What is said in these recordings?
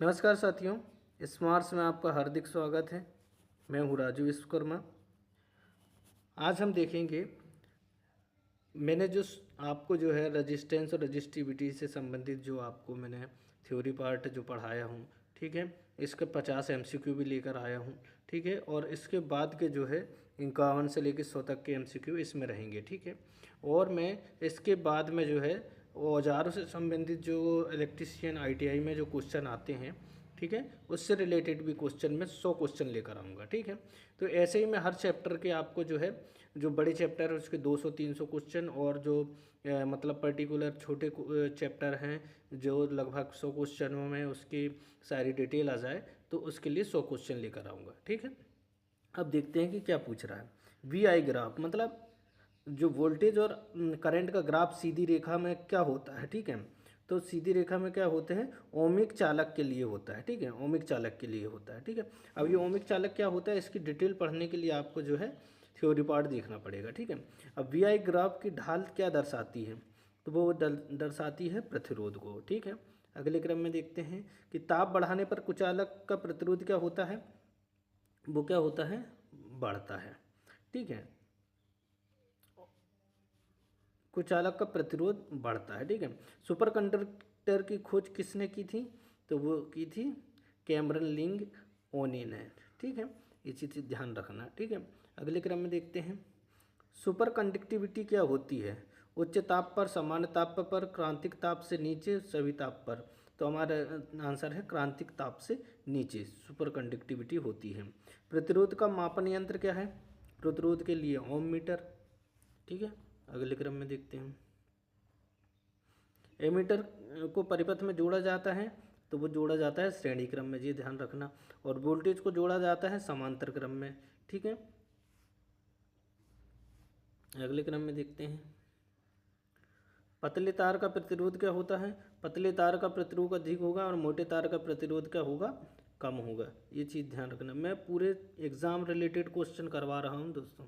नमस्कार साथियों, स्मार्ट्स में आपका हार्दिक स्वागत है। मैं हूँ राजू विश्वकर्मा। आज हम देखेंगे, मैंने आपको जो है रजिस्टेंस और रजिस्टिविटी से संबंधित जो आपको मैंने थ्योरी पार्ट जो पढ़ाया हूँ, ठीक है, इसके 50 एमसीक्यू भी लेकर आया हूँ, ठीक है, और इसके बाद के जो है 51 से लेकर 100 तक के एमसीक्यू इसमें रहेंगे, ठीक है। और मैं इसके बाद में जो है औजारों से संबंधित जो इलेक्ट्रीशियन आईटीआई में जो क्वेश्चन आते हैं, ठीक है, उससे रिलेटेड भी क्वेश्चन में 100 क्वेश्चन लेकर आऊँगा, ठीक है। तो ऐसे ही मैं हर चैप्टर के आपको जो है, जो बड़े चैप्टर है उसके 200-300 क्वेश्चन, और जो मतलब पर्टिकुलर छोटे चैप्टर हैं जो लगभग 100 क्वेश्चनों में उसकी सारी डिटेल आ जाए, तो उसके लिए 100 क्वेश्चन लेकर आऊँगा, ठीक है। अब देखते हैं कि क्या पूछ रहा है। वी आई ग्राफ मतलब जो वोल्टेज और करंट का ग्राफ सीधी रेखा में क्या होता है, ठीक है। तो सीधी रेखा में क्या होते हैं, ओमिक चालक के लिए होता है, ठीक है, ओमिक चालक के लिए होता है, ठीक है। अब ये ओमिक चालक क्या होता है, इसकी डिटेल पढ़ने के लिए आपको जो है थ्योरी पार्ट देखना पड़ेगा, ठीक है। अब वी आई ग्राफ की ढाल क्या दर्शाती है, तो वो दर्शाती है प्रतिरोध को, ठीक है। अगले क्रम में देखते हैं कि ताप बढ़ाने पर कुचालक का प्रतिरोध क्या होता है, वो क्या होता है, बढ़ता है, ठीक है। कुचालक का प्रतिरोध बढ़ता है, ठीक है। सुपर कंडक्टर की खोज किसने की थी, तो वो की थी कैमरन लिंग ओनी ने, ठीक है। ये चीज़ ध्यान रखना, ठीक है। अगले क्रम में देखते हैं, सुपर कंडक्टिविटी क्या होती है, उच्च ताप पर, सामान्य ताप पर, क्रांतिक ताप से नीचे, सभी ताप पर। तो हमारा आंसर है क्रांतिक ताप से नीचे सुपर कंडक्टिविटी होती है। प्रतिरोध का मापन यंत्र क्या है, प्रतिरोध के लिए ओम मीटर, ठीक है। अगले क्रम में देखते हैं, एमीटर को परिपथ में जोड़ा जाता है, तो वो जोड़ा जाता है श्रेणी क्रम में, ये ध्यान रखना। और वोल्टेज को जोड़ा जाता है समांतर क्रम में, ठीक है। अगले क्रम में देखते हैं, पतले तार का प्रतिरोध क्या होता है, पतले तार का प्रतिरोध अधिक होगा और मोटे तार का प्रतिरोध क्या होगा, कम होगा। ये चीज़ ध्यान रखना, मैं पूरे एग्जाम रिलेटेड क्वेश्चन करवा रहा हूँ दोस्तों,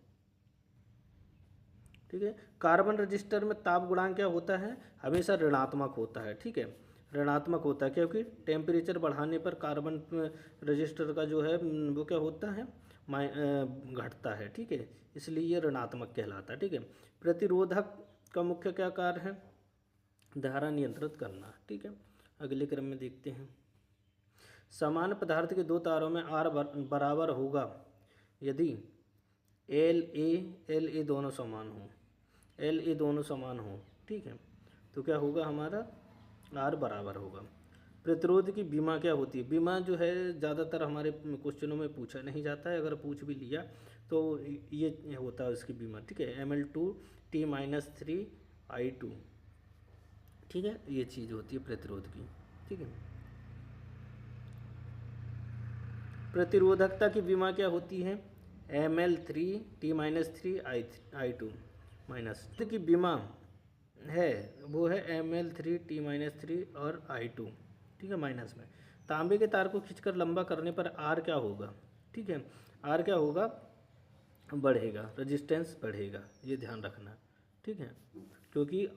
ठीक है। कार्बन रजिस्टर में ताप गुणांक क्या होता है, हमेशा ऋणात्मक होता है, ठीक है, ऋणात्मक होता है, क्योंकि टेम्परेचर बढ़ाने पर कार्बन रजिस्टर का जो है वो क्या होता है, घटता है, ठीक है, इसलिए ये ऋणात्मक कहलाता है, ठीक है। प्रतिरोधक का मुख्य क्या कार्य है, धारा नियंत्रित करना, ठीक है। अगले क्रम में देखते हैं, समान पदार्थ के दो तारों में आर बराबर होगा यदि एल ए दोनों समान हो, एल ए दोनों समान हो, ठीक है, तो क्या होगा, हमारा आर बराबर होगा। प्रतिरोध की बीमा क्या होती है, बीमा जो है ज़्यादातर हमारे क्वेश्चनों में पूछा नहीं जाता है, अगर पूछ भी लिया तो ये होता है उसकी बीमा, ठीक है, Ml2T-3I2, ठीक है, ये चीज़ होती है प्रतिरोध की, ठीक है। प्रतिरोधकता की बीमा क्या होती है, Ml3T-3I2 माइनस की बीमा है, वो है Ml3T-3 और I2, ठीक है, माइनस में। तांबे के तार को खींचकर लंबा करने पर आर क्या होगा, ठीक है, आर क्या होगा, बढ़ेगा, रेजिस्टेंस बढ़ेगा, ये ध्यान रखना, ठीक है, क्योंकि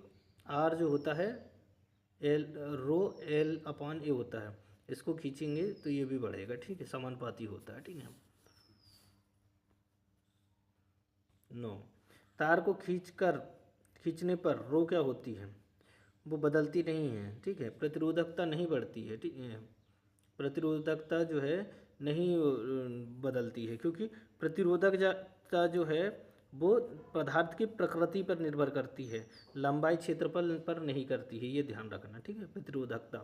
आर जो होता है एल रो एल अपॉन ए होता है, इसको खींचेंगे तो ये भी बढ़ेगा, ठीक है, समानुपाती होता है, ठीक है। नो, तार को खींचने पर रो क्या होती है, वो बदलती नहीं है, ठीक है, प्रतिरोधकता नहीं बढ़ती है, ठीक है, प्रतिरोधकता जो है नहीं बदलती है, क्योंकि प्रतिरोधकता जो है वो पदार्थ की प्रकृति पर निर्भर करती है, लंबाई क्षेत्रफल पर नहीं करती है, ये ध्यान रखना, ठीक है। प्रतिरोधकता,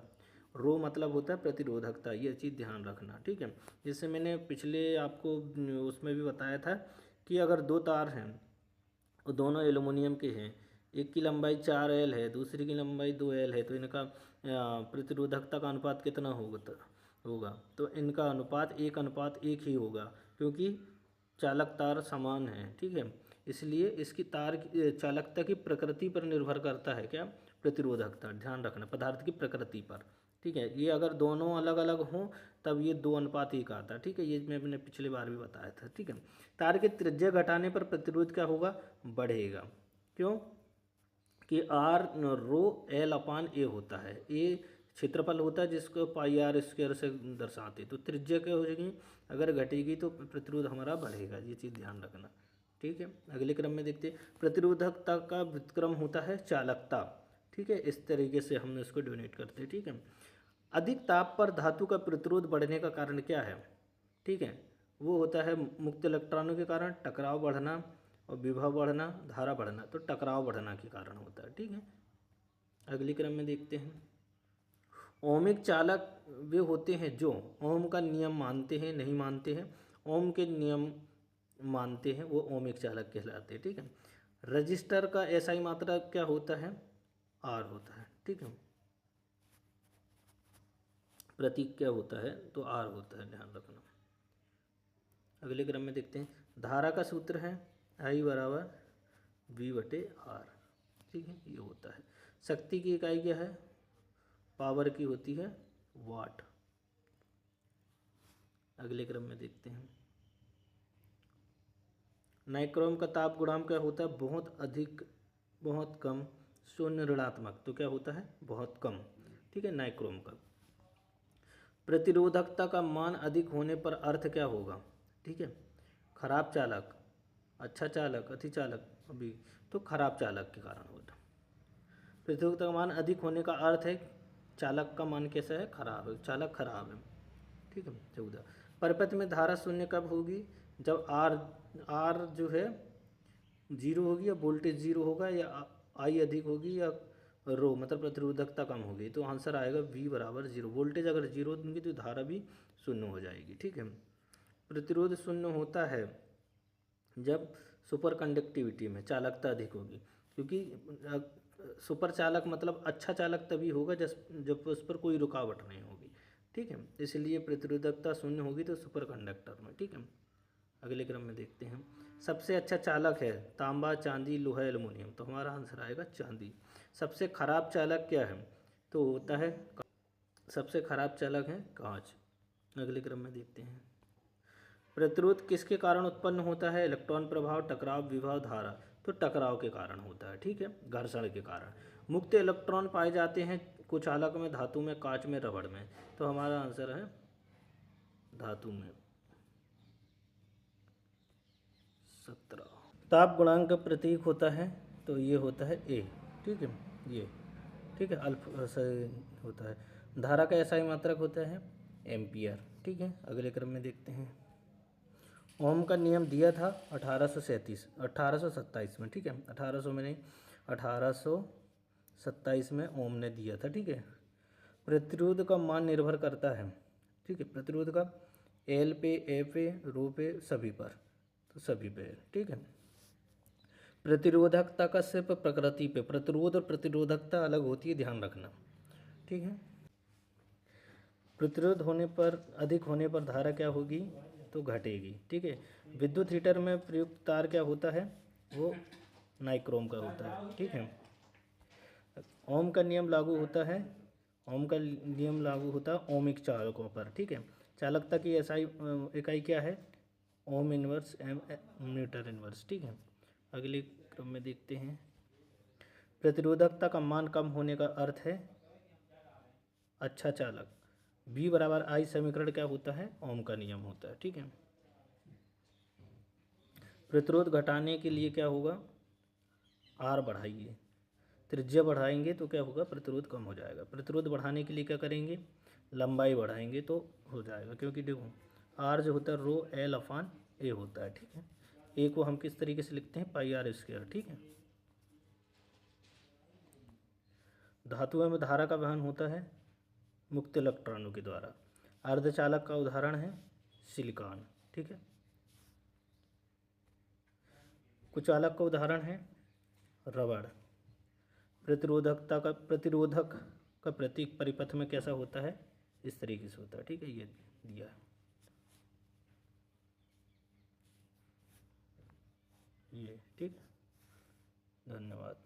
रो मतलब होता है प्रतिरोधकता, ये चीज़ ध्यान रखना, ठीक है। जैसे मैंने पिछले आपको उसमें भी बताया था कि अगर दो तार हैं और दोनों एलुमिनियम के हैं, एक की लंबाई 4L है, दूसरी की लंबाई 2L है, तो इनका प्रतिरोधकता का अनुपात कितना होगा, तो इनका अनुपात 1:1 ही होगा, क्योंकि चालक तार समान है, ठीक है, इसलिए इसकी तार की चालकता की प्रकृति पर निर्भर करता है, क्या, प्रतिरोधकता, ध्यान रखना, पदार्थ की प्रकृति पर, ठीक है। ये अगर दोनों अलग अलग हों तब ये 2:1 आता है, ठीक है, ये मैंने पिछली बार भी बताया था, ठीक है। तार की त्रिज्या घटाने पर प्रतिरोध क्या होगा, बढ़ेगा, क्यों, कि आर रो एल अपान ए होता है, ए क्षेत्रफल होता है जिसको पाई आर स्क्वायर से दर्शाते, तो त्रिज्या क्या हो जाएगी, अगर घटेगी तो प्रतिरोध हमारा बढ़ेगा, ये चीज़ ध्यान रखना। ठीक है, अगले क्रम में देखते हैं, प्रतिरोधकता का व्युत्क्रम होता है चालकता। ठीक है, इस तरीके से हम इसको डोनेट करते हैं। ठीक है, अधिक ताप पर धातु का प्रतिरोध बढ़ने का कारण क्या है। ठीक है, वो होता है मुक्त इलेक्ट्रॉनों के कारण टकराव बढ़ना और विभव बढ़ना, धारा बढ़ना, तो टकराव बढ़ना के कारण होता है। ठीक है, अगले क्रम में देखते हैं, ओमिक चालक वे होते हैं जो ओम का नियम मानते हैं, नहीं मानते हैं, ओम के नियम मानते हैं वो ओमिक चालक कहलाते हैं। ठीक है, रजिस्टर का एसआई मात्रा क्या होता है, आर होता है। ठीक है, प्रतीक क्या होता है, तो आर होता है, ध्यान रखना। अगले क्रम में देखते हैं, धारा का सूत्र है आई बराबर वी बटे आर। ठीक है, ये होता है। शक्ति की इकाई क्या है, पावर की होती है वाट। अगले क्रम में देखते हैं, नाइक्रोम का ताप गुणांक क्या होता है, बहुत अधिक, बहुत कम, शून्य, ऋणात्मक, तो क्या होता है, बहुत कम। ठीक है, नाइक्रोम का। प्रतिरोधकता का मान अधिक होने पर अर्थ क्या होगा। ठीक है, खराब चालक, अच्छा चालक, अति चालक, अभी तो खराब चालक के कारण होता है। प्रतिरोधकता का मान अधिक होने का अर्थ है चालक का मान कैसा है, खराब है, चालक खराब है। ठीक है, 14, परिपथ में धारा शून्य कब होगी, जब आर जो है जीरो होगी या वोल्टेज जीरो होगा या आई अधिक होगी या रो मतलब प्रतिरोधकता कम होगी, तो आंसर आएगा वी बराबर जीरो। वोल्टेज अगर जीरो होगी तो धारा भी शून्य हो जाएगी। ठीक है, प्रतिरोध शून्य होता है जब सुपर कंडक्टिविटी में चालकता अधिक होगी, क्योंकि सुपर चालक मतलब अच्छा चालक तभी होगा जब उस पर कोई रुकावट नहीं होगी। ठीक है, इसलिए प्रतिरोधकता शून्य होगी तो सुपर कंडक्टर में। ठीक है, अगले क्रम में देखते हैं, सबसे अच्छा चालक है तांबा, चांदी, लोहा, एल्युमिनियम, तो हमारा आंसर आएगा चांदी। सबसे खराब चालक क्या है, तो होता है सबसे खराब चालक है कांच। अगले क्रम में देखते हैं, प्रतिरोध किसके कारण उत्पन्न होता है, इलेक्ट्रॉन प्रभाव, टकराव, विभव, धारा, तो टकराव के कारण होता है। ठीक है, घर्षण के कारण। मुक्त इलेक्ट्रॉन पाए जाते हैं कुचालक में, धातु में, कांच में, रबड़ में, तो हमारा आंसर है धातु में। 17, ताप गुणांक का प्रतीक होता है तो ये होता है ए। ठीक है, ये ठीक है, अल्फा से होता है। धारा का एसआई मात्रक होता है एम्पियर। ठीक है, अगले क्रम में देखते हैं, ओम का नियम दिया था 1827 में। ठीक है, 1800 में नहीं, 1827 में ओम ने दिया था। ठीक है, प्रतिरोध का मान निर्भर करता है। ठीक है, प्रतिरोध का एल पे, ए पे, रो पे, सभी पर, तो सभी पे। ठीक है, प्रतिरोधकता का सिर्फ प्रकृति पे, प्रतिरोध और प्रतिरोधकता अलग होती है, ध्यान रखना। ठीक है, प्रतिरोध होने पर अधिक होने पर धारा क्या होगी, तो घटेगी। ठीक है, विद्युत हीटर में प्रयुक्त तार क्या होता है, वो नाइक्रोम का होता है। ठीक है, ओम का नियम लागू होता है, ओम का नियम लागू होता है ओमिक चालकों पर। ठीक है, चालकता की एसआई इकाई क्या है, ohm inverse m metre inverse. ठीक है, अगले क्रम में देखते हैं, प्रतिरोधकता का मान कम होने का अर्थ है अच्छा चालक। V बराबर आई समीकरण क्या होता है, ओम का नियम होता है। ठीक है, प्रतिरोध घटाने के लिए क्या होगा, आर बढ़ाइए, त्रिज्या बढ़ाएंगे तो क्या होगा, प्रतिरोध कम हो जाएगा। प्रतिरोध बढ़ाने के लिए क्या करेंगे, लंबाई बढ़ाएंगे तो हो जाएगा, क्योंकि देखो आर जो होता है रो एल अपान ए होता है। ठीक है, ए को हम किस तरीके से लिखते हैं, पाई आर स्क्वायर। ठीक है, धातुओं में धारा का वहन होता है मुक्त इलेक्ट्रॉनों के द्वारा। अर्धचालक का उदाहरण है सिलिकॉन। ठीक है, कुचालक का उदाहरण है रबड़। प्रतिरोधक का प्रतीक परिपथ में कैसा होता है, इस तरीके से होता है। ठीक है, ये दिया है ये। ठीक, धन्यवाद।